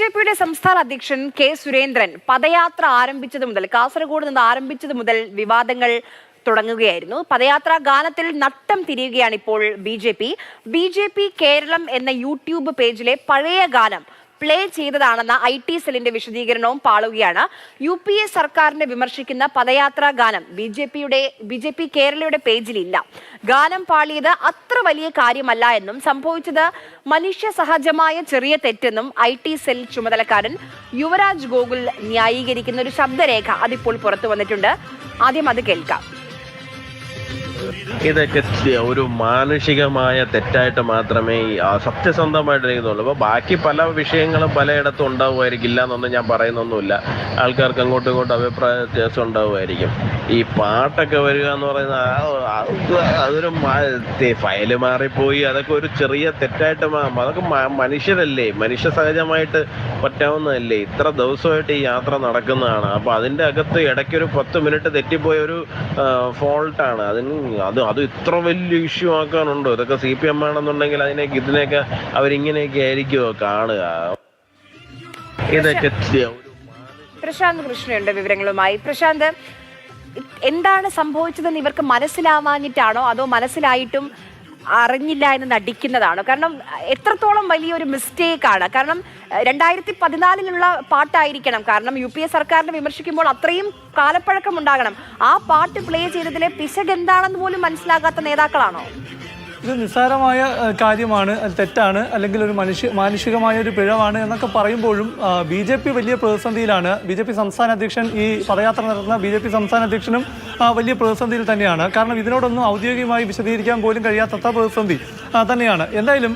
ബിജെപിയുടെ സംസ്ഥാന അധ്യക്ഷൻ കെ സുരേന്ദ്രൻ പദയാത്ര ആരംഭിച്ചത് മുതൽ കാസർഗോഡ് നിന്ന് ആരംഭിച്ചത് മുതൽ വിവാദങ്ങൾ തുടങ്ങുകയായിരുന്നു. പദയാത്രാ ഗാനത്തിൽ നട്ടം തിരിയുകയാണ് ഇപ്പോൾ ബി.ജെ.പി. കേരളം എന്ന യൂട്യൂബ് പേജിലെ പഴയ ഗാനം പ്ലേ ചെയ്തതാണെന്ന IT സെല്ലിന്റെ വിശദീകരണവും പാളുകയാണ്. UPA സർക്കാരിനെ വിമർശിക്കുന്ന പദയാത്രാ ഗാനം ബി.ജെ.പി. കേരളയുടെ പേജിലില്ല. ഗാനം പാളിയത് അത്ര വലിയ കാര്യമല്ല എന്നും സംഭവിച്ചത് മനുഷ്യ സഹജമായ ചെറിയ തെറ്റെന്നും IT സെൽ ചുമതലക്കാരൻ യുവരാജ് ഗോകുൽ ന്യായീകരിക്കുന്ന ഒരു ശബ്ദരേഖ അതിപ്പോൾ പുറത്തു വന്നിട്ടുണ്ട്. ആദ്യം അത് കേൾക്കാം. ഇതൊക്കെ ഒരു മാനുഷികമായ തെറ്റായിട്ട് മാത്രമേ സത്യസന്ധമായിട്ട് എനിക്കുന്നുള്ളൂ. അപ്പോൾ ബാക്കി പല വിഷയങ്ങളും പലയിടത്തും ഉണ്ടാവുമായിരിക്കില്ല എന്നൊന്നും ഞാൻ പറയുന്നൊന്നുമില്ല. ആൾക്കാർക്ക് അങ്ങോട്ടും ഇങ്ങോട്ടും അഭിപ്രായ വ്യത്യാസം ഉണ്ടാവുമായിരിക്കും. ഈ പാട്ടൊക്കെ വരിക എന്ന് പറയുന്നത് അതൊരു ഫയല് മാറിപ്പോയി, അതൊക്കെ ഒരു ചെറിയ തെറ്റായിട്ട് അതൊക്കെ മനുഷ്യരല്ലേ, മനുഷ്യ സഹജമായിട്ട് പറ്റാവുന്നതല്ലേ. ഇത്ര ദിവസമായിട്ട് ഈ യാത്ര നടക്കുന്നതാണ്. അപ്പോൾ അതിൻ്റെ അകത്ത് ഇടയ്ക്കൊരു 10 മിനിറ്റ് തെറ്റിപ്പോയ ഒരു ഫോൾട്ടാണ്. അത് ഇത്ര വലിയ ഇഷ്യൂ ആക്കാനുണ്ടോ? ഇതൊക്കെ CPM ആണെന്നുണ്ടെങ്കിൽ ഇതിനെയൊക്കെ അവരിങ്ങനെയൊക്കെ ആയിരിക്കുമോ കാണുക? ഇതൊക്കെ പ്രശാന്ത് കൃഷ്ണയുണ്ട് വിവരങ്ങളുമായി. പ്രശാന്ത്, എന്താണ് സംഭവിച്ചതെന്ന് ഇവർക്ക് മനസ്സിലാവാഞ്ഞിട്ടാണോ അതോ മനസ്സിലായിട്ടും അറിഞ്ഞില്ല എന്ന് നടിക്കുന്നതാണോ? കാരണം എത്രത്തോളം വലിയൊരു മിസ്റ്റേക്കാണ്. കാരണം 2014 പാട്ടായിരിക്കണം. കാരണം UPA സർക്കാരിനെ വിമർശിക്കുമ്പോൾ അത്രയും കാലപ്പഴക്കം ഉണ്ടാകണം. ആ പാട്ട് പ്ലേ ചെയ്തതിലെ പിശക് എന്താണെന്ന് പോലും മനസ്സിലാകാത്ത നേതാക്കളാണോ? ഇത് നിസ്സാരമായ കാര്യമാണ്, അത് തെറ്റാണ്, അല്ലെങ്കിൽ ഒരു മാനുഷികമായ ഒരു പിഴവാണ് എന്നൊക്കെ പറയുമ്പോഴും BJP വലിയ പ്രതിസന്ധിയിലാണ്. BJP സംസ്ഥാന അധ്യക്ഷൻ, ഈ പദയാത്ര നടത്തുന്ന BJP സംസ്ഥാന അധ്യക്ഷനും വലിയ പ്രതിസന്ധിയിൽ തന്നെയാണ്. കാരണം ഇതിനോടൊന്നും ഔദ്യോഗികമായി വിശദീകരിക്കാൻ പോലും കഴിയാത്ത പ്രതിസന്ധി തന്നെയാണ്. എന്തായാലും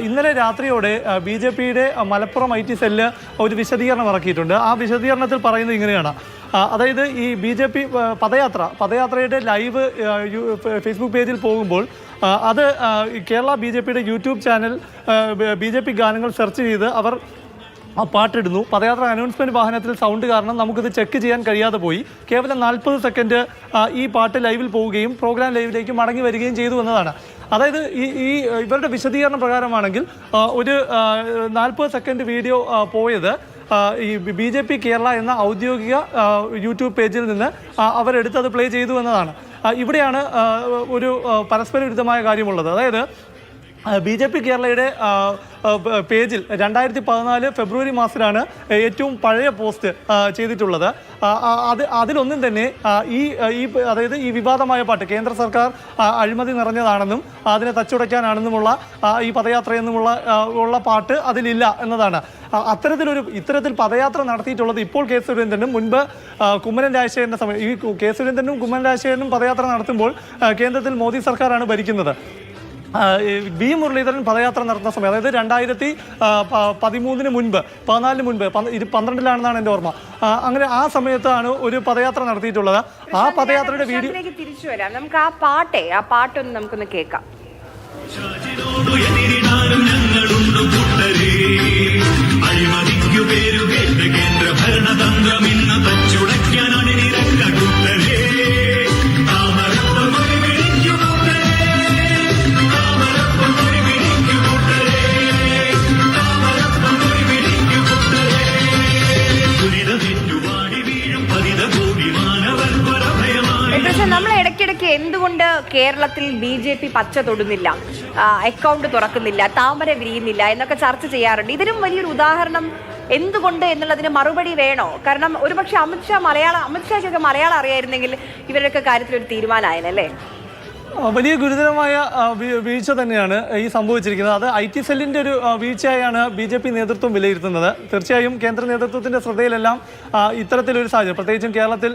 ഇന്നലെ രാത്രിയോടെ BJPയുടെ മലപ്പുറം IT സെല്ല് ഒരു വിശദീകരണം ഇറക്കിയിട്ടുണ്ട്. ആ വിശദീകരണത്തിൽ പറയുന്നത് ഇങ്ങനെയാണ്. അതായത് ഈ BJP പദയാത്രയുടെ ലൈവ് ഫേസ്ബുക്ക് പേജിൽ പോകുമ്പോൾ അത് കേരള BJPയുടെ യൂട്യൂബ് ചാനൽ BJP ഗാനങ്ങൾ സെർച്ച് ചെയ്ത് അവർ ആ പാട്ടിടുന്നു. പദയാത്ര അനൗൺസ്മെൻറ്റ് വാഹനത്തിൽ സൗണ്ട് കാരണം നമുക്കിത് ചെക്ക് ചെയ്യാൻ കഴിയാതെ പോയി. കേവലം 40 സെക്കൻഡ് ഈ പാട്ട് ലൈവിൽ പോവുകയും പ്രോഗ്രാം ലൈവിലേക്ക് മടങ്ങി വരികയും ചെയ്തു എന്നതാണ്. അതായത് ഈ ഇവരുടെ വിശദീകരണ പ്രകാരമാണെങ്കിൽ ഒരു 40 സെക്കൻഡ് വീഡിയോ പോയത് ഈ BJP കേരള എന്ന ഔദ്യോഗിക യൂട്യൂബ് പേജിൽ നിന്ന് അവരെടുത്തത് പ്ലേ ചെയ്തു എന്നതാണ്. ഇവിടെയാണ് ഒരു പരസ്പര വിരുദ്ധമായ കാര്യമുള്ളത്. അതായത് BJP കേരളയുടെ പേജിൽ 2014 ഫെബ്രുവരി മാസത്തിലാണ് ഏറ്റവും പഴയ പോസ്റ്റ് ചെയ്തിട്ടുള്ളത്. അതിലൊന്നും തന്നെ അതായത് ഈ വിവാദമായ പാട്ട് കേന്ദ്ര സർക്കാർ അഴിമതി നിറഞ്ഞതാണെന്നും അതിനെ തച്ചുടയ്ക്കാനാണെന്നുമുള്ള ഈ പദയാത്രയെന്നുമുള്ള പാട്ട് അതിലില്ല എന്നതാണ്. ഇത്തരത്തിൽ പദയാത്ര നടത്തിയിട്ടുള്ളത് ഇപ്പോൾ കെ സുരേന്ദ്രനും മുൻപ് കുമ്മനം രാജശേഖരൻ്റെ സമയം. ഈ കെ സുരേന്ദ്രനും കുമ്മനം രാജശേഖരനും പദയാത്ര നടത്തുമ്പോൾ കേന്ദ്രത്തിൽ മോദി സർക്കാരാണ് ഭരിക്കുന്നത്. V. മുരളീധരൻ പദയാത്ര നടത്തുന്ന സമയം, അതായത് 2013 മുൻപ് 14 മുൻപ് 12 എൻ്റെ ഓർമ്മ. അങ്ങനെ ആ സമയത്താണ് ഒരു പദയാത്ര നടത്തിയിട്ടുള്ളത്. ആ പദയാത്രയുടെ വീഡിയോ തിരിച്ചു വരാം. നമുക്ക് ആ പാട്ടൊന്ന് നമുക്കൊന്ന് കേൾക്കാം. നമ്മൾ ഇടയ്ക്കിടയ്ക്ക് എന്തുകൊണ്ട് കേരളത്തിൽ BJP പച്ച തൊടുന്നില്ല, അക്കൗണ്ട് തുറക്കുന്നില്ല, താമര വിരിയുന്നില്ല എന്നൊക്കെ ചർച്ച ചെയ്യാറുണ്ട്. ഇതിനും വലിയൊരു ഉദാഹരണം എന്തുകൊണ്ട് എന്നുള്ളതിന് മറുപടി വേണോ? കാരണം ഒരുപക്ഷെ അമിത്ഷായ്ക്കൊക്കെ മലയാളം അറിയായിരുന്നെങ്കിൽ ഇവരുടെയൊക്കെ കാര്യത്തിൽ ഒരു തീരുമാനമായല്ലേ? വലിയ ഗുരുതരമായ വീഴ്ച തന്നെയാണ് ഈ സംഭവിച്ചിരിക്കുന്നത്. അത് IT സെല്ലിൻ്റെ ഒരു വീഴ്ചയായാണ് BJP നേതൃത്വം വിലയിരുത്തുന്നത്. തീർച്ചയായും കേന്ദ്ര നേതൃത്വത്തിൻ്റെ ശ്രദ്ധയിലെല്ലാം ഇത്തരത്തിലൊരു സാഹചര്യം, പ്രത്യേകിച്ചും കേരളത്തിൽ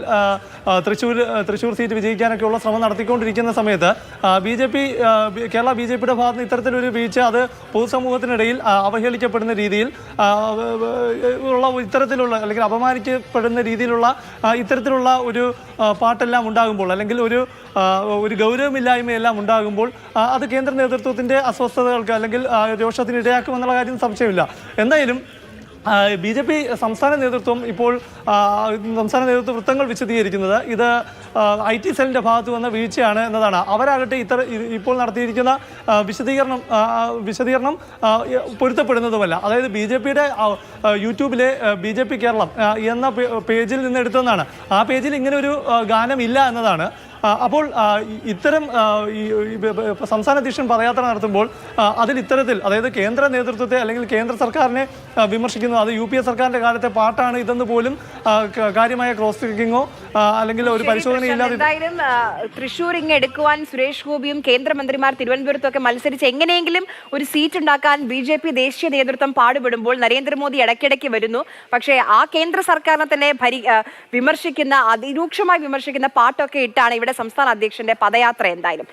തൃശ്ശൂർ സീറ്റ് വിജയിക്കാനൊക്കെയുള്ള ശ്രമം നടത്തിക്കൊണ്ടിരിക്കുന്ന സമയത്ത് കേരള BJPയുടെ ഭാഗത്ത് നിന്ന് ഇത്തരത്തിലൊരു വീഴ്ച അത് പൊതുസമൂഹത്തിനിടയിൽ അവഹേളിക്കപ്പെടുന്ന രീതിയിൽ ഇത്തരത്തിലുള്ള അല്ലെങ്കിൽ അപമാനിക്കപ്പെടുന്ന രീതിയിലുള്ള ഇത്തരത്തിലുള്ള ഒരു പാട്ടെല്ലാം ഉണ്ടാകുമ്പോൾ, അല്ലെങ്കിൽ ഒരു ഗൗരവമില്ലായ്മയെല്ലാം ഉണ്ടാകുമ്പോൾ അത് കേന്ദ്ര നേതൃത്വത്തിൻ്റെ അസ്വസ്ഥതകൾക്ക് അല്ലെങ്കിൽ രോഷത്തിന് ഇടയാക്കുമെന്നുള്ള കാര്യം സംശയമില്ല. എന്തായാലും BJP സംസ്ഥാന നേതൃത്വം വൃത്തങ്ങൾ വിശദീകരിക്കുന്നത് ഇത് IT സെല്ലിൻ്റെ ഭാഗത്ത് വന്ന വീഴ്ചയാണ് എന്നതാണ്. അവരാകട്ടെ ഇപ്പോൾ നടത്തിയിരിക്കുന്ന വിശദീകരണം പൊരുത്തപ്പെടുന്നതുമല്ല. അതായത് BJPയുടെ യൂട്യൂബിലെ BJP കേരളം എന്ന പേജിൽ നിന്ന് എടുത്തതെന്നാണ്. ആ പേജിൽ ഇങ്ങനെ ഒരു ഗാനമില്ല എന്നതാണ്. അപ്പോൾ ഇത്തരം സംസ്ഥാന അധ്യക്ഷൻ പദയാത്ര നടത്തുമ്പോൾ അതിൽ ഇത്തരത്തിൽ, അതായത് കേന്ദ്ര നേതൃത്വത്തെ അല്ലെങ്കിൽ കേന്ദ്ര സർക്കാരിനെ വിമർശിക്കുന്നു, അത് UPA സർക്കാരിന്റെ കാലത്തെ പാട്ടാണ് ഇതെന്ന് പോലും കാര്യമായ ക്രോസ് ചെക്കിങ്ങോ അല്ലെങ്കിൽ ഒരു പരിശോധനയില്ലാതെ. എന്തായാലും തൃശ്ശൂർ ഇങ്ങ് എടുക്കുവാൻ സുരേഷ് ഗോപിയും കേന്ദ്രമന്ത്രിമാർ തിരുവനന്തപുരത്തൊക്കെ മത്സരിച്ച് എങ്ങനെയെങ്കിലും ഒരു സീറ്റ് ഉണ്ടാക്കാൻ BJP ദേശീയ നേതൃത്വം പാടുപെടുമ്പോൾ നരേന്ദ്രമോദി ഇടയ്ക്കിടയ്ക്ക് വരുന്നു. പക്ഷേ ആ കേന്ദ്ര സർക്കാരിനെ തന്നെ വിമർശിക്കുന്ന, അതിരൂക്ഷമായി വിമർശിക്കുന്ന പാട്ടൊക്കെ ഇട്ടാണ് ഇവിടെ സംസ്ഥാന അധ്യക്ഷന്റെ പദയാത്ര. എന്തായാലും